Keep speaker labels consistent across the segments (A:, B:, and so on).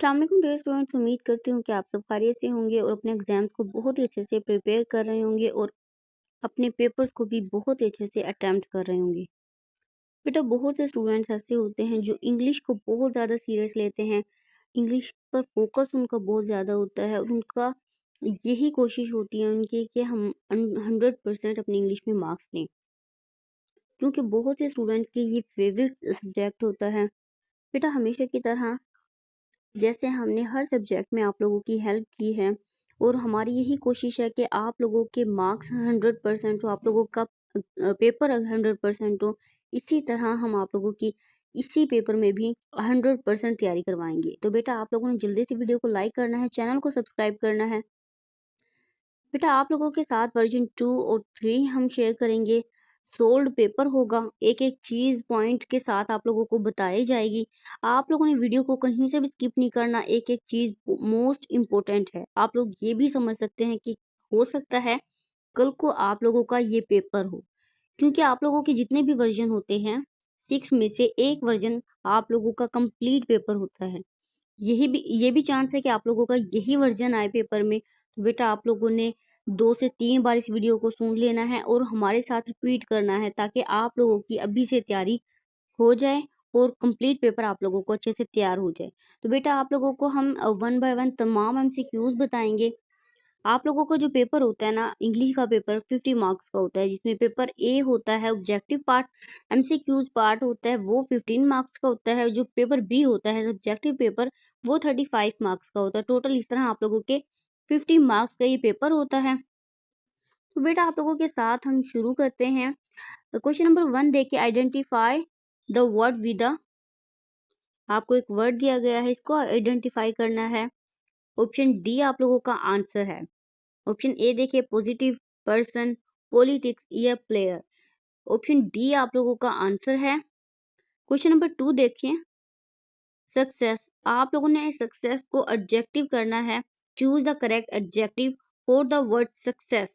A: अस्सलाम वालेकुम dear students, उम्मीद करती हूँ कि आप सब खैरियत से होंगे और अपने एग्जाम्स को बहुत ही अच्छे से प्रिपेयर कर रहे होंगे और अपने पेपर्स को भी बहुत ही अच्छे से अटेम्प्ट कर रहे होंगे। बेटा, बहुत से स्टूडेंट्स ऐसे होते हैं जो इंग्लिश को बहुत ज़्यादा सीरियस लेते हैं। इंग्लिश पर फोकस उनका बहुत ज़्यादा होता है और उनका यही कोशिश होती है उनकी कि हम 100% अपने इंग्लिश में मार्क्स लें, क्योंकि बहुत से स्टूडेंट्स के ये फेवरेट सब्जेक्ट होता है। बेटा, हमेशा की तरह जैसे हमने हर सब्जेक्ट में आप लोगों की हेल्प की है और हमारी यही कोशिश है कि आप लोगों के मार्क्स 100% हो, आप लोगों का पेपर 100% हो। इसी तरह हम आप लोगों की इसी पेपर में भी 100% तैयारी करवाएंगे। तो बेटा, आप लोगों ने जल्दी से वीडियो को लाइक करना है, चैनल को सब्सक्राइब करना है। बेटा, आप लोगों के साथ वर्जन 2 और 3 हम शेयर करेंगे। सोल्ड पेपर होगा, एक एक चीज पॉइंट के साथ आप लोगों को बताई जाएगी। आप लोगों ने वीडियो को कहीं से भी स्किप नहीं करना, एक एक चीज मोस्ट इम्पोर्टेंट है। आप लोग ये भी समझ सकते हैं कि हो सकता है कल को आप लोगों का ये पेपर हो, क्योंकि आप लोगों के जितने भी वर्जन होते हैं 6 में से एक वर्जन आप लोगों का कंप्लीट पेपर होता है। ये भी चांस है कि आप लोगों का यही वर्जन आए पेपर में। तो बेटा, आप लोगों ने 2 से 3 बार इस वीडियो को सुन लेना है और हमारे साथ रिपीट करना है, ताकि आप लोगों की अभी से तैयारी हो जाए और कंप्लीट पेपर आप लोगों को अच्छे से तैयार हो जाए। तो बेटा, आप लोगों को हम 1 बाय 1 तमाम एमसीक्यूज बताएंगे। आप लोगों का जो पेपर होता है ना, इंग्लिश का पेपर 50 मार्क्स का होता है, जिसमें पेपर ए होता है ऑब्जेक्टिव पार्ट, एमसीक्यूज पार्ट होता है वो 15 मार्क्स का होता है। जो पेपर बी होता है सब्जेक्टिव पेपर, वो 35 मार्क्स का होता है। टोटल इस तरह आप लोगों के 50 मार्क्स का ये पेपर होता है। तो बेटा, आप लोगों के साथ हम शुरू करते हैं। क्वेश्चन नंबर 1 देखिए, identify the word with the. आपको एक वर्ड दिया गया है, इसको आइडेंटिफाई करना है। ऑप्शन डी आप लोगों का आंसर है। ऑप्शन ए देखिए, पॉजिटिव, पर्सन, पॉलिटिक्स या प्लेयर। ऑप्शन डी आप लोगों का आंसर है। क्वेश्चन नंबर 2 देखिए, सक्सेस। आप लोगों ने सक्सेस को एडजेक्टिव करना है। Choose the correct adjective for the word success.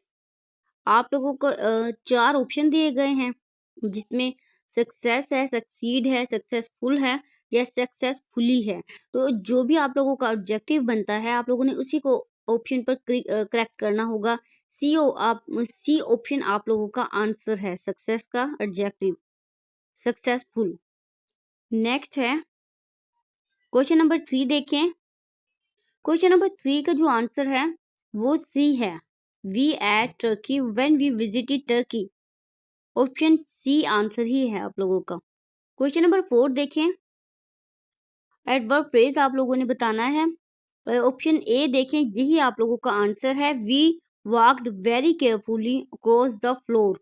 A: आप लोगों को 4 ऑप्शन दिए गए हैं, जिसमें सक्सेस है, सक्सीड है, सक्सेसफुल है या सक्सेसफुली है। तो जो भी आप लोगों का ऑब्जेक्टिव बनता है, आप लोगों ने उसी को ऑप्शन पर करेक्ट करना होगा। सी ऑप्शन आप लोगों का आंसर है, सक्सेस का एडजेक्टिव सक्सेसफुल। नेक्स्ट है क्वेश्चन नंबर 3 देखें। क्वेश्चन नंबर 3 का जो आंसर है वो सी है। We ate turkey when we visited Turkey. Option C answer ही है आप लोगों का। क्वेश्चन नंबर 4 देखें। एडवर्ब फ्रेज आप लोगों ने बताना है। ऑप्शन ए देखें, यही आप लोगों का आंसर है। We walked very carefully across the floor.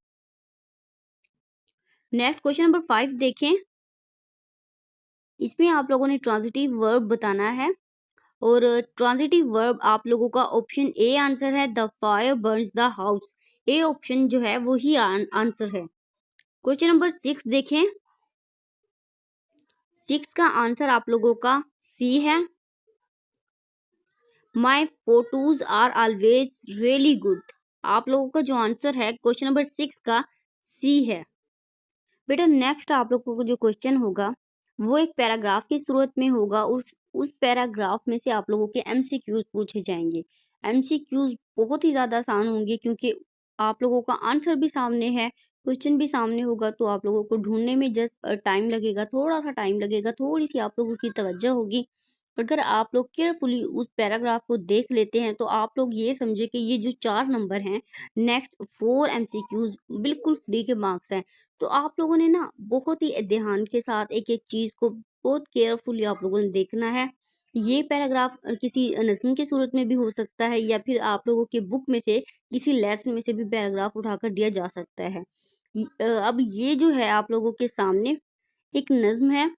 A: Next question number 5 देखें। इसमें आप लोगों ने ट्रांजिटिव वर्ब बताना है और ट्रांजिटिव वर्ब आप लोगों का ऑप्शन ए आंसर है। The fire Burns the house. A option जो है वो ही आंसर है। क्वेश्चन नंबर 6 देखें। 6 का आंसर आप लोगों का सी है। My photos are always really good. आप लोगों का जो आंसर है क्वेश्चन नंबर 6 का सी है। बेटा, नेक्स्ट आप लोगों को जो क्वेश्चन होगा वो एक पैराग्राफ की सूरत में होगा। उस पैराग्राफ में से आप लोगों के एमसीक्यूज पूछे जाएंगे। एमसीक्यूज बहुत ही ज्यादा आसान होंगे, क्योंकि आप लोगों का आंसर भी सामने है, क्वेश्चन भी सामने होगा। तो आप लोगों को ढूंढने में जस्ट टाइम लगेगा, थोड़ा सा टाइम लगेगा, थोड़ी सी आप लोगों की तवज्जो होगी। अगर आप लोग केयरफुली उस पैराग्राफ को देख लेते हैं तो आप लोग ये समझे कि ये जो 4 नंबर हैं, नेक्स्ट 4 एमसीक्यूज बिल्कुल फ्री के मार्क्स हैं। तो आप लोगों ने ना बहुत ही ध्यान के साथ एक एक चीज को बहुत केयरफुली आप लोगों ने देखना है। ये पैराग्राफ किसी नज्म की सूरत में भी हो सकता है, या फिर आप लोगों के बुक में से किसी लेसन में से भी पैराग्राफ उठाकर दिया जा सकता है। अब ये जो है आप लोगों के सामने एक नज्म है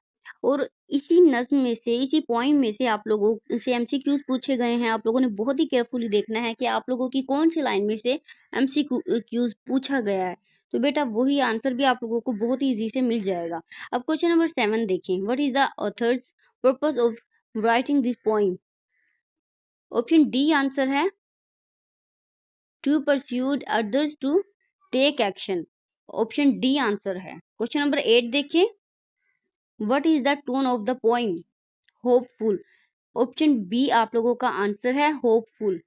A: और इसी नज्म में से, इसी पॉइंट में से आप लोगों से एमसीक्यूज पूछे गए हैं। आप लोगों ने बहुत ही केयरफुली देखना है कि आप लोगों की कौन सी लाइन में से एमसीक्यूज पूछा गया है। तो बेटा, वही आंसर भी आप लोगों को बहुत ही इजी से मिल जाएगा। अब क्वेश्चन नंबर 7 देखें। What is the author's purpose of writing this poem. Option D answer है। To persuade others to take action. Option D answer है। क्वेश्चन नंबर 8 देखें। What is the tone of the poem. Hopeful. Option B आप लोगों का answer है hopeful.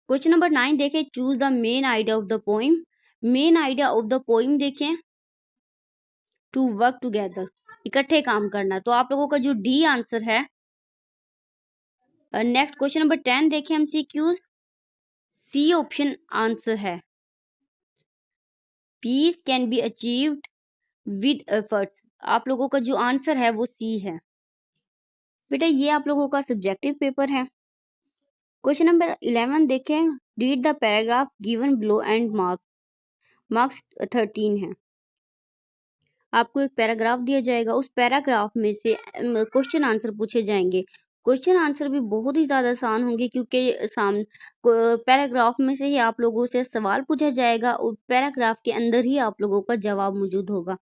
A: Question number 9 देखें, choose the main idea of the poem. Main idea of the poem देखें, to work together, इकट्ठे काम करना, तो आप लोगों का जो डी आंसर है। नेक्स्ट क्वेश्चन नंबर 10 देखें एमसीक्यूज, सी ऑप्शन आंसर है। Piece can be achieved with efforts, आप लोगों का जो आंसर है वो सी है। बेटा ये आप लोगों का सब्जेक्टिव पेपर है। क्वेश्चन नंबर 11 देखें, read the paragraph given below and marks 13 है। आपको एक पैराग्राफ दिया जाएगा, उस पैराग्राफ में से क्वेश्चन आंसर पूछे जाएंगे। क्वेश्चन आंसर भी बहुत ही ज्यादा आसान होंगे, क्योंकि पैराग्राफ में से ही आप लोगों से सवाल पूछा जाएगा और पैराग्राफ के अंदर ही आप लोगों का जवाब मौजूद होगा।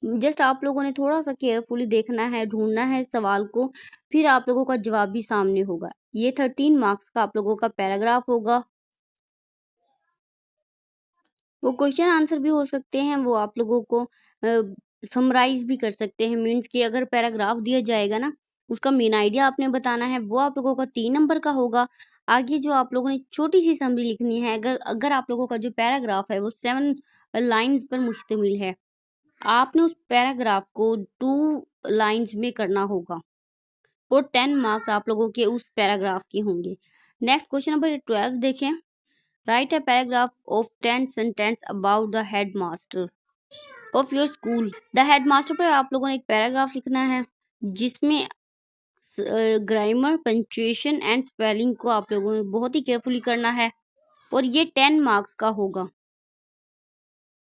A: जस्ट आप लोगों ने थोड़ा सा केयरफुली देखना है, ढूंढना है सवाल को, फिर आप लोगों का जवाब भी सामने होगा। ये 13 मार्क्स का आप लोगों का पैराग्राफ होगा। वो क्वेश्चन आंसर भी हो सकते हैं, वो आप लोगों को समराइज भी कर सकते हैं। मीन्स कि अगर पैराग्राफ दिया जाएगा ना, उसका मेन आइडिया आपने बताना है, वो आप लोगों का 3 नंबर का होगा। आगे जो आप लोगों ने छोटी सी समरी लिखनी है, अगर अगर आप लोगों का जो पैराग्राफ है वो 7 लाइंस पर मुश्तमिल है, आपने उस पैराग्राफ को 2 लाइंस में करना होगा और 10 मार्क्स आप लोगों के उस पैराग्राफ के होंगे। नेक्स्ट क्वेश्चन नंबर 12 देखें, right a paragraph of 10 sentence about the headmaster of your school. The headmaster पर आप लोगों ने एक पैराग्राफ लिखना है, जिसमें ग्रामर, पंक्चुएशन एंड स्पेलिंग को आप लोगों ने बहुत ही केयरफुली करना है और ये 10 मार्क्स का होगा।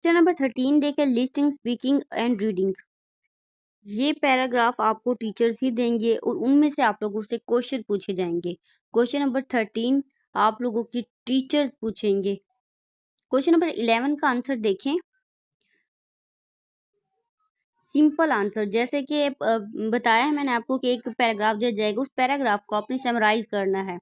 A: क्वेश्चन नंबर 13 देखें, लिस्टिंग, स्पीकिंग एंड रीडिंग। ये पैराग्राफ आपको टीचर्स ही देंगे और उनमें से आप लोगों से क्वेश्चन पूछे जाएंगे। क्वेश्चन नंबर 13 आप लोगों की टीचर्स पूछेंगे। क्वेश्चन नंबर 11 का आंसर देखें, सिंपल आंसर, जैसे कि बताया है मैंने आपको कि एक पैराग्राफ दिया जाएगा, उस पैराग्राफ को आपने समराइज करना है।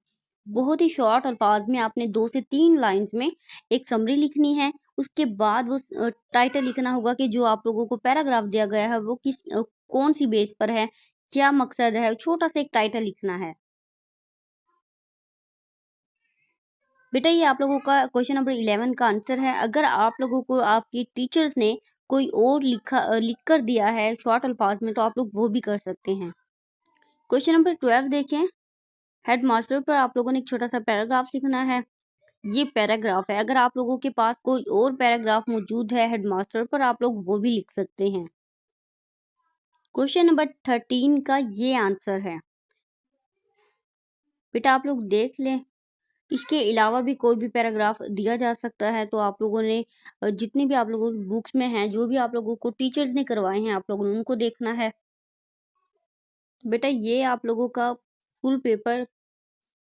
A: बहुत ही शॉर्ट अल्फाज में आपने 2 से 3 लाइंस में एक समरी लिखनी है। उसके बाद वो टाइटल लिखना होगा कि जो आप लोगों को पैराग्राफ दिया गया है वो कौन सी बेस पर है, क्या मकसद है, छोटा सा एक टाइटल लिखना है। बेटा ये आप लोगों का क्वेश्चन नंबर 11 का आंसर है। अगर आप लोगों को आपकी टीचर्स ने कोई और लिख कर दिया है शॉर्ट अल्फाज में, तो आप लोग वो भी कर सकते हैं। क्वेश्चन नंबर 12 देखें, हेडमास्टर पर आप लोगों ने एक छोटा सा पैराग्राफ लिखना है। ये पैराग्राफ है, अगर आप लोगों के पास कोई और पैराग्राफ मौजूद है हेडमास्टर पर, आप लोग वो भी लिख सकते हैं। क्वेश्चन नंबर 13 का ये आंसर है। बेटा आप लोग देख लें, इसके अलावा भी कोई भी पैराग्राफ दिया जा सकता है, तो आप लोगों ने जितने भी आप लोगों की बुक्स में हैं, जो भी आप लोगों को टीचर्स ने करवाए हैं, आप लोगों ने उनको देखना है। बेटा ये आप लोगों का फुल पेपर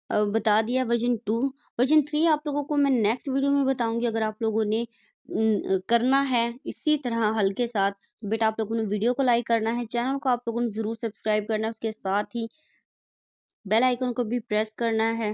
A: बता दिया वर्जन 2। वर्जन 3 आप लोगों को मैं नेक्स्ट वीडियो में बताऊंगी। अगर आप लोगों ने करना है इसी तरह हल के साथ, तो बेटा आप लोगों ने वीडियो को लाइक करना है, चैनल को आप लोगों ने जरूर सब्सक्राइब करना है, उसके साथ ही बेल आइकन को भी प्रेस करना है।